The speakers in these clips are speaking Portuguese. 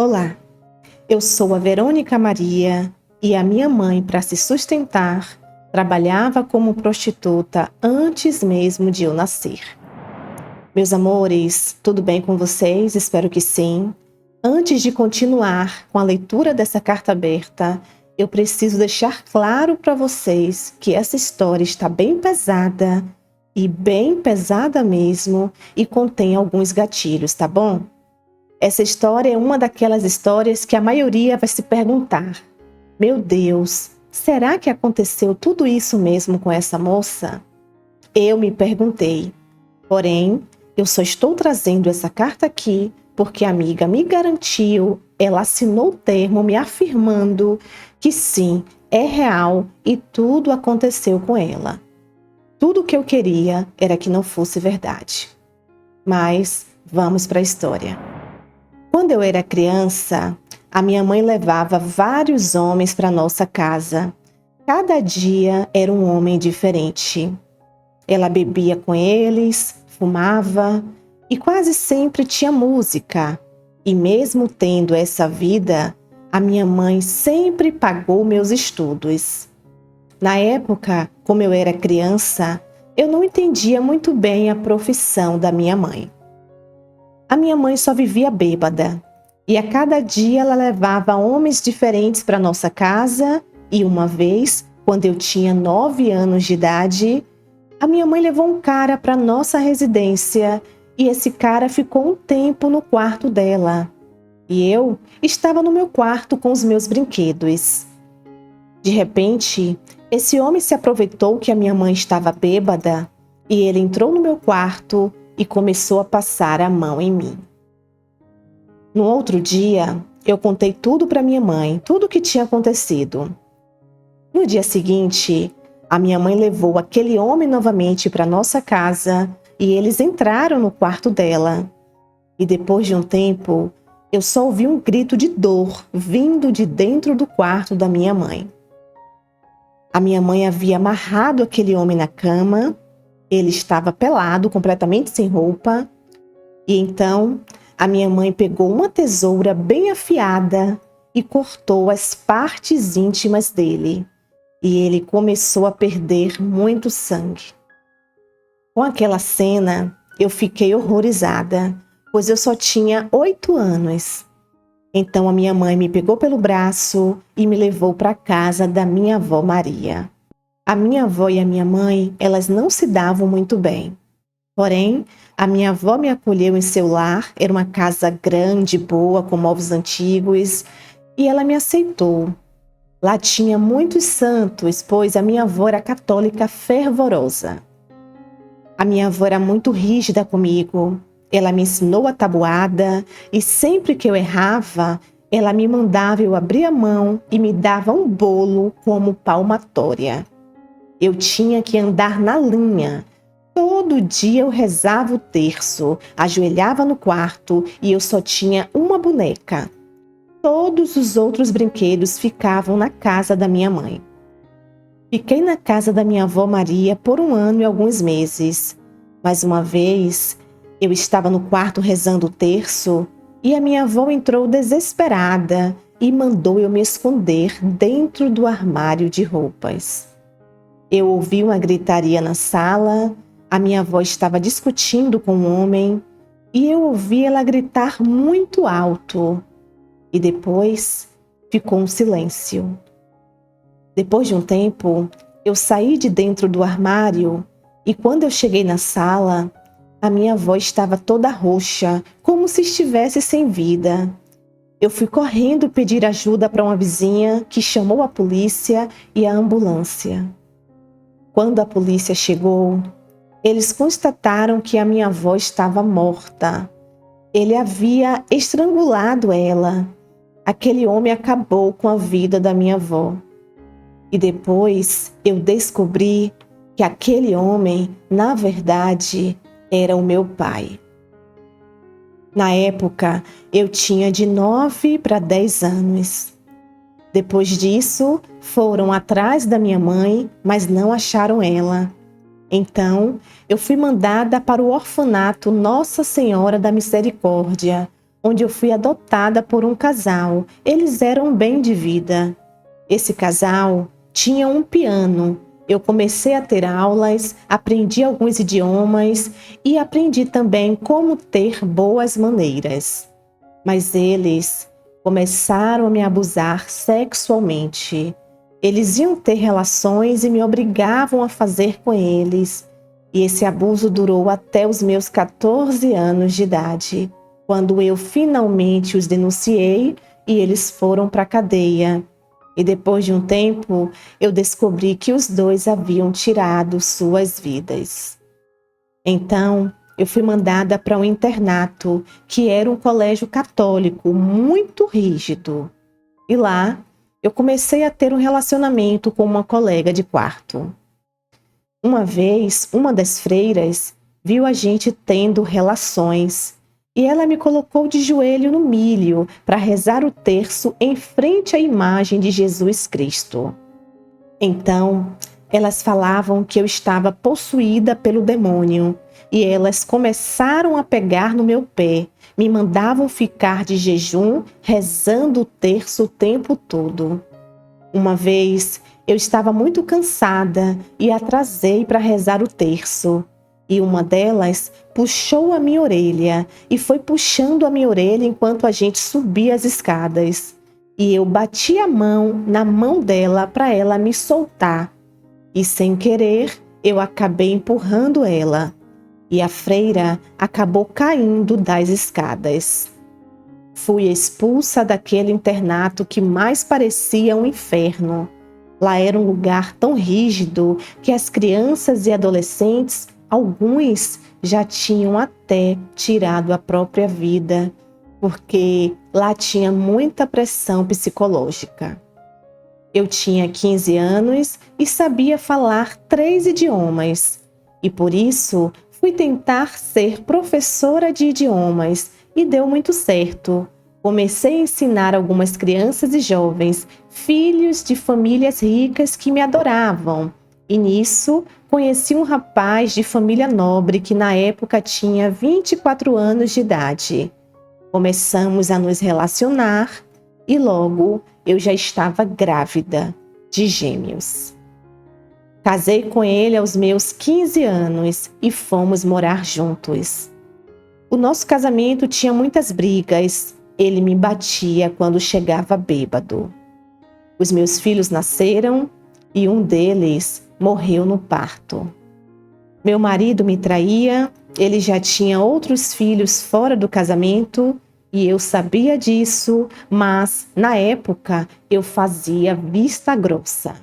Olá, eu sou a Verônica Maria e a minha mãe, para se sustentar, trabalhava como prostituta antes mesmo de eu nascer. Meus amores, tudo bem com vocês? Espero que sim. Antes de continuar com a leitura dessa carta aberta, eu preciso deixar claro para vocês que essa história está bem pesada, e bem pesada mesmo, e contém alguns gatilhos, tá bom? Essa história é uma daquelas histórias que a maioria vai se perguntar: meu Deus, será que aconteceu tudo isso mesmo com essa moça? Eu me perguntei. Porém, eu só estou trazendo essa carta aqui porque a amiga me garantiu, ela assinou o termo me afirmando que sim, é real e tudo aconteceu com ela. Tudo o que eu queria era que não fosse verdade. Mas vamos para a história. Quando eu era criança, a minha mãe levava vários homens para nossa casa. Cada dia era um homem diferente. Ela bebia com eles, fumava e quase sempre tinha música. E mesmo tendo essa vida, a minha mãe sempre pagou meus estudos. Na época, como eu era criança, eu não entendia muito bem a profissão da minha mãe. A minha mãe só vivia bêbada, e a cada dia ela levava homens diferentes para nossa casa, e uma vez, quando eu tinha 9 anos de idade, a minha mãe levou um cara para nossa residência, e esse cara ficou um tempo no quarto dela. E eu estava no meu quarto com os meus brinquedos. De repente, esse homem se aproveitou que a minha mãe estava bêbada, e ele entrou no meu quarto e começou a passar a mão em mim. No outro dia, eu contei tudo para minha mãe, tudo o que tinha acontecido. No dia seguinte, a minha mãe levou aquele homem novamente para nossa casa e eles entraram no quarto dela. E depois de um tempo, eu só ouvi um grito de dor vindo de dentro do quarto da minha mãe. A minha mãe havia amarrado aquele homem na cama. Ele estava pelado, completamente sem roupa. E então, a minha mãe pegou uma tesoura bem afiada e cortou as partes íntimas dele. E ele começou a perder muito sangue. Com aquela cena, eu fiquei horrorizada, pois eu só tinha 8 anos. Então, a minha mãe me pegou pelo braço e me levou para a casa da minha avó Maria. A minha avó e a minha mãe, elas não se davam muito bem. Porém, a minha avó me acolheu em seu lar, era uma casa grande, boa, com móveis antigos, e ela me aceitou. Lá tinha muitos santos, pois a minha avó era católica fervorosa. A minha avó era muito rígida comigo. Ela me ensinou a tabuada e sempre que eu errava, ela me mandava eu abrir a mão e me dava um bolo como palmatória. Eu tinha que andar na linha. Todo dia eu rezava o terço, ajoelhava no quarto e eu só tinha uma boneca. Todos os outros brinquedos ficavam na casa da minha mãe. Fiquei na casa da minha avó Maria por 1 ano e alguns meses. Mas uma vez, eu estava no quarto rezando o terço e a minha avó entrou desesperada e mandou eu me esconder dentro do armário de roupas. Eu ouvi uma gritaria na sala, a minha avó estava discutindo com um homem e eu ouvi ela gritar muito alto. E depois ficou um silêncio. Depois de um tempo, eu saí de dentro do armário e quando eu cheguei na sala, a minha avó estava toda roxa, como se estivesse sem vida. Eu fui correndo pedir ajuda para uma vizinha que chamou a polícia e a ambulância. Quando a polícia chegou, eles constataram que a minha avó estava morta. Ele havia estrangulado ela. Aquele homem acabou com a vida da minha avó. E depois eu descobri que aquele homem, na verdade, era o meu pai. Na época, eu tinha de 9 para 10 anos. Depois disso, foram atrás da minha mãe, mas não acharam ela. Então, eu fui mandada para o orfanato Nossa Senhora da Misericórdia, onde eu fui adotada por um casal. Eles eram bem de vida. Esse casal tinha um piano. Eu comecei a ter aulas, aprendi alguns idiomas e aprendi também como ter boas maneiras. Mas eles começaram a me abusar sexualmente. Eles iam ter relações e me obrigavam a fazer com eles. E esse abuso durou até os meus 14 anos de idade, quando eu finalmente os denunciei e eles foram para a cadeia. E depois de um tempo, eu descobri que os dois haviam tirado suas vidas. Então, eu fui mandada para um internato, que era um colégio católico muito rígido. E lá, eu comecei a ter um relacionamento com uma colega de quarto. Uma vez, uma das freiras viu a gente tendo relações e ela me colocou de joelho no milho para rezar o terço em frente à imagem de Jesus Cristo. Então, elas falavam que eu estava possuída pelo demônio e elas começaram a pegar no meu pé, me mandavam ficar de jejum rezando o terço o tempo todo. Uma vez, eu estava muito cansada e atrasei para rezar o terço. E uma delas puxou a minha orelha e foi puxando a minha orelha enquanto a gente subia as escadas. E eu bati a mão na mão dela para ela me soltar. E sem querer, eu acabei empurrando ela. E a freira acabou caindo das escadas. Fui expulsa daquele internato que mais parecia um inferno. Lá era um lugar tão rígido que as crianças e adolescentes, alguns já tinham até tirado a própria vida, porque lá tinha muita pressão psicológica. Eu tinha 15 anos e sabia falar 3 idiomas, e por isso fui tentar ser professora de idiomas e deu muito certo. Comecei a ensinar algumas crianças e jovens, filhos de famílias ricas que me adoravam. E nisso, conheci um rapaz de família nobre que na época tinha 24 anos de idade. Começamos a nos relacionar e logo eu já estava grávida de gêmeos. Casei com ele aos meus 15 anos e fomos morar juntos. O nosso casamento tinha muitas brigas. Ele me batia quando chegava bêbado. Os meus filhos nasceram e um deles morreu no parto. Meu marido me traía, ele já tinha outros filhos fora do casamento e eu sabia disso, mas na época eu fazia vista grossa.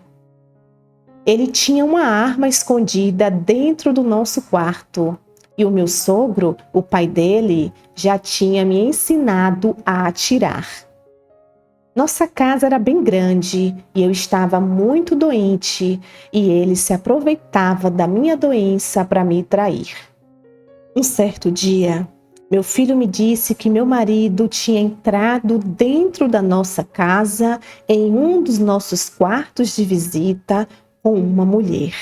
Ele tinha uma arma escondida dentro do nosso quarto. E o meu sogro, o pai dele, já tinha me ensinado a atirar. Nossa casa era bem grande e eu estava muito doente e ele se aproveitava da minha doença para me trair. Um certo dia, meu filho me disse que meu marido tinha entrado dentro da nossa casa em um dos nossos quartos de visita com uma mulher.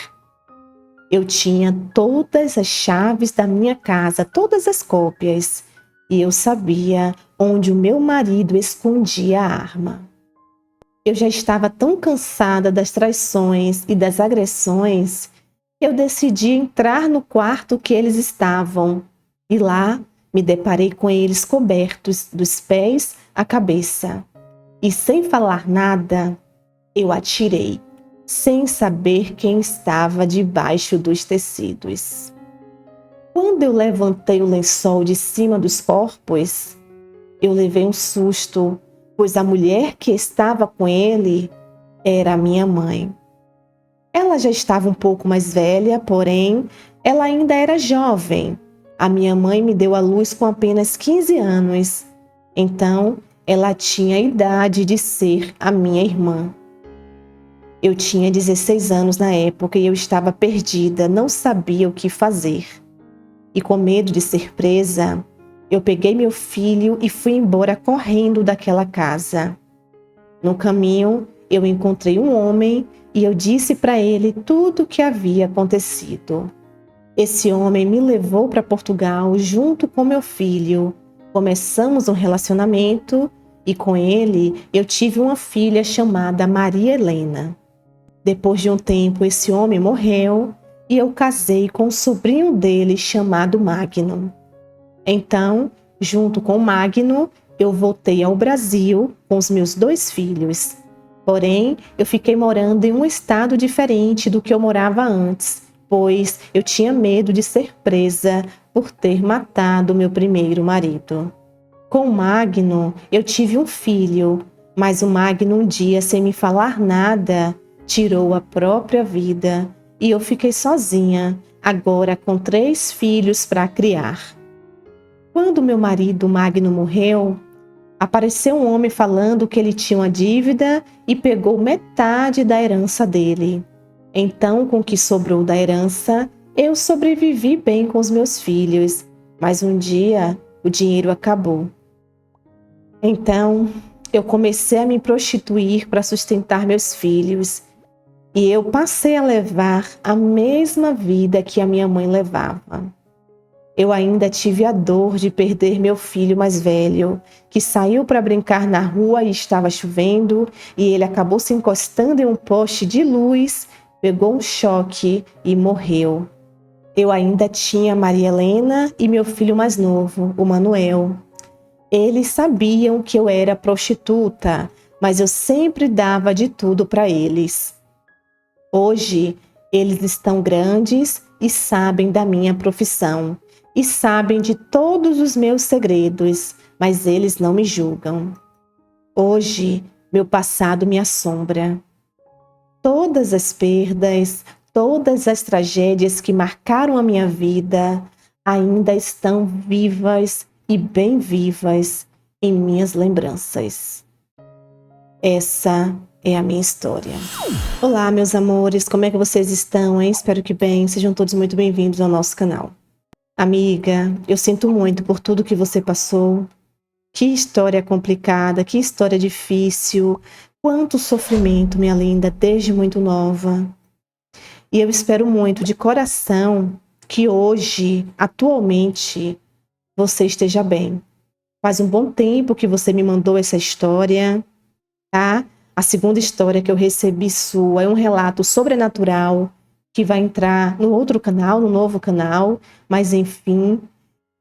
Eu tinha todas as chaves da minha casa, todas as cópias, e eu sabia onde o meu marido escondia a arma. Eu já estava tão cansada das traições e das agressões que eu decidi entrar no quarto que eles estavam, e lá me deparei com eles cobertos dos pés à cabeça. E sem falar nada, eu atirei, sem saber quem estava debaixo dos tecidos. Quando eu levantei o lençol de cima dos corpos, eu levei um susto, pois a mulher que estava com ele era a minha mãe. Ela já estava um pouco mais velha, porém, ela ainda era jovem. A minha mãe me deu à luz com apenas 15 anos, então ela tinha a idade de ser a minha irmã. Eu tinha 16 anos na época e eu estava perdida, não sabia o que fazer. E com medo de ser presa, eu peguei meu filho e fui embora correndo daquela casa. No caminho, eu encontrei um homem e eu disse para ele tudo o que havia acontecido. Esse homem me levou para Portugal junto com meu filho Começamos um relacionamento e com ele eu tive uma filha chamada Maria Helena. Depois de um tempo, esse homem morreu e eu casei com o sobrinho dele chamado Magno. Então, junto com Magno, eu voltei ao Brasil com os meus 2 filhos. Porém, eu fiquei morando em um estado diferente do que eu morava antes, pois eu tinha medo de ser presa por ter matado meu primeiro marido. Com o Magno, eu tive um filho, mas o Magno um dia, sem me falar nada, tirou a própria vida e eu fiquei sozinha, agora com 3 filhos para criar. Quando meu marido Magno morreu, apareceu um homem falando que ele tinha uma dívida e pegou metade da herança dele. Então, com o que sobrou da herança, eu sobrevivi bem com os meus filhos, mas um dia o dinheiro acabou. Então, eu comecei a me prostituir para sustentar meus filhos e eu passei a levar a mesma vida que a minha mãe levava. Eu ainda tive a dor de perder meu filho mais velho, que saiu para brincar na rua e estava chovendo, e ele acabou se encostando em um poste de luz, pegou um choque e morreu. Eu ainda tinha Maria Helena e meu filho mais novo, o Manuel. Eles sabiam que eu era prostituta, mas eu sempre dava de tudo para eles. Hoje, eles estão grandes e sabem da minha profissão. E sabem de todos os meus segredos, mas eles não me julgam. Hoje, meu passado me assombra. Todas as perdas, todas as tragédias que marcaram a minha vida ainda estão vivas e bem vivas em minhas lembranças. Essa é a minha história. Olá, meus amores, como é que vocês estão, hein? Espero que bem, sejam todos muito bem-vindos ao nosso canal. Amiga, eu sinto muito por tudo que você passou. Que história complicada, que história difícil. Quanto sofrimento, minha linda, desde muito nova. E eu espero muito, de coração, que hoje, atualmente, você esteja bem. Faz um bom tempo que você me mandou essa história, tá? A segunda história que eu recebi sua é um relato sobrenatural, que vai entrar no outro canal, no novo canal, mas enfim.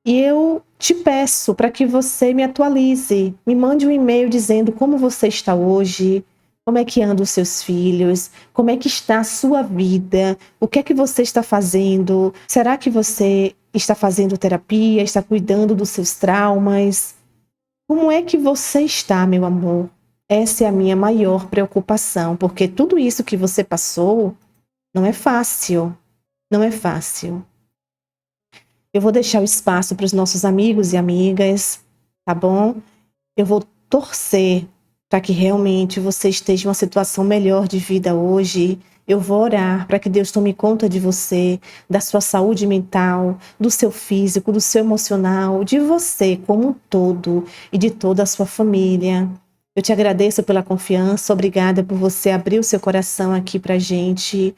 E eu te peço para que você me atualize, me mande um e-mail dizendo como você está hoje, como é que andam os seus filhos, como é que está a sua vida, o que é que você está fazendo, será que você está fazendo terapia, está cuidando dos seus traumas? Como é que você está, meu amor? Essa é a minha maior preocupação, porque tudo isso que você passou não é fácil, não é fácil. Eu vou deixar o espaço para os nossos amigos e amigas, tá bom? Eu vou torcer para que realmente você esteja em uma situação melhor de vida hoje. Eu vou orar para que Deus tome conta de você, da sua saúde mental, do seu físico, do seu emocional, de você como um todo e de toda a sua família. Eu te agradeço pela confiança, obrigada por você abrir o seu coração aqui pra gente.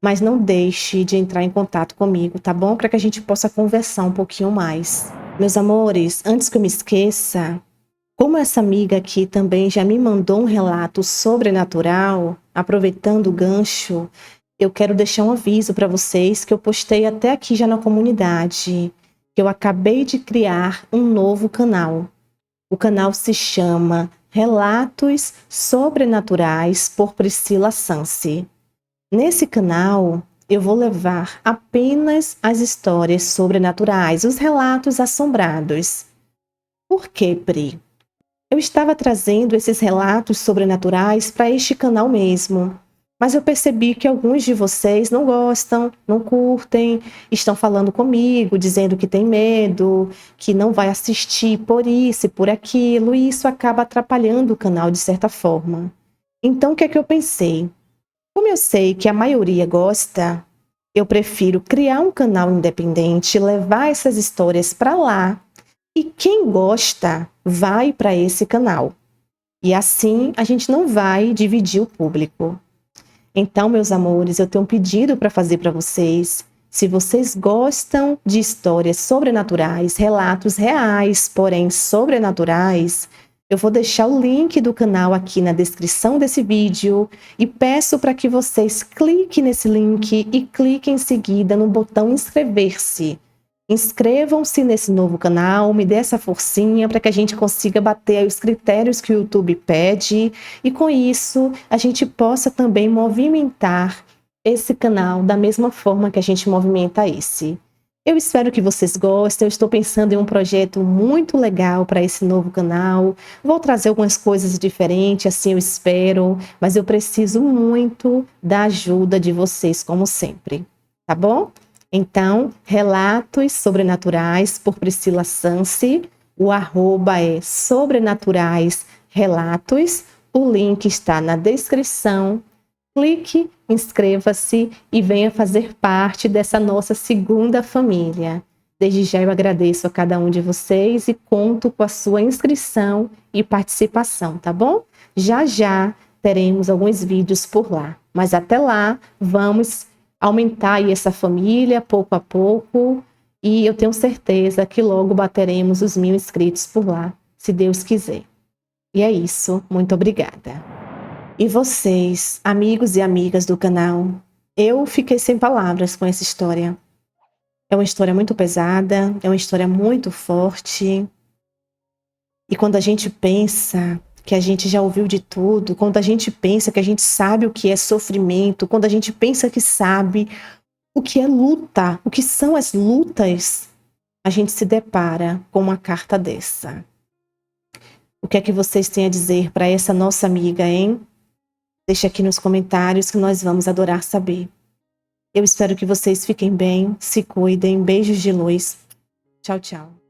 Mas não deixe de entrar em contato comigo, tá bom? Para que a gente possa conversar um pouquinho mais. Meus amores, antes que eu me esqueça, como essa amiga aqui também já me mandou um relato sobrenatural, aproveitando o gancho, eu quero deixar um aviso para vocês que eu postei até aqui já na comunidade, que eu acabei de criar um novo canal. O canal se chama Relatos Sobrenaturais por Priscila Sansi. Nesse canal, eu vou levar apenas as histórias sobrenaturais, os relatos assombrados. Por quê, Pri? Eu estava trazendo esses relatos sobrenaturais para este canal mesmo, mas eu percebi que alguns de vocês não gostam, não curtem, estão falando comigo, dizendo que tem medo, que não vai assistir por isso e por aquilo, e isso acaba atrapalhando o canal de certa forma. Então, o que é que eu pensei? Como eu sei que a maioria gosta, eu prefiro criar um canal independente, levar essas histórias para lá e quem gosta vai para esse canal. E assim a gente não vai dividir o público. Então, meus amores, eu tenho um pedido para fazer para vocês. Se vocês gostam de histórias sobrenaturais, relatos reais, porém sobrenaturais, eu vou deixar o link do canal aqui na descrição desse vídeo e peço para que vocês cliquem nesse link e cliquem em seguida no botão inscrever-se. Inscrevam-se nesse novo canal, me dê essa forcinha para que a gente consiga bater os critérios que o YouTube pede e com isso a gente possa também movimentar esse canal da mesma forma que a gente movimenta esse. Eu espero que vocês gostem, eu estou pensando em um projeto muito legal para esse novo canal. Vou trazer algumas coisas diferentes, assim eu espero, mas eu preciso muito da ajuda de vocês, como sempre, tá bom? Então, Relatos Sobrenaturais por Priscila Sansi, o arroba é Sobrenaturais Relatos, o link está na descrição. Clique, inscreva-se e venha fazer parte dessa nossa segunda família. Desde já eu agradeço a cada um de vocês e conto com a sua inscrição e participação, tá bom? Já já teremos alguns vídeos por lá, mas até lá vamos aumentar aí essa família pouco a pouco e eu tenho certeza que logo bateremos os 1000 inscritos por lá, se Deus quiser. E é isso, muito obrigada. E vocês, amigos e amigas do canal, eu fiquei sem palavras com essa história. É uma história muito pesada, é uma história muito forte. E quando a gente pensa que a gente já ouviu de tudo, quando a gente pensa que a gente sabe o que é sofrimento, quando a gente pensa que sabe o que é luta, o que são as lutas, a gente se depara com uma carta dessa. O que é que vocês têm a dizer para essa nossa amiga, hein? Deixe aqui nos comentários que nós vamos adorar saber. Eu espero que vocês fiquem bem, se cuidem, beijos de luz. Tchau, tchau.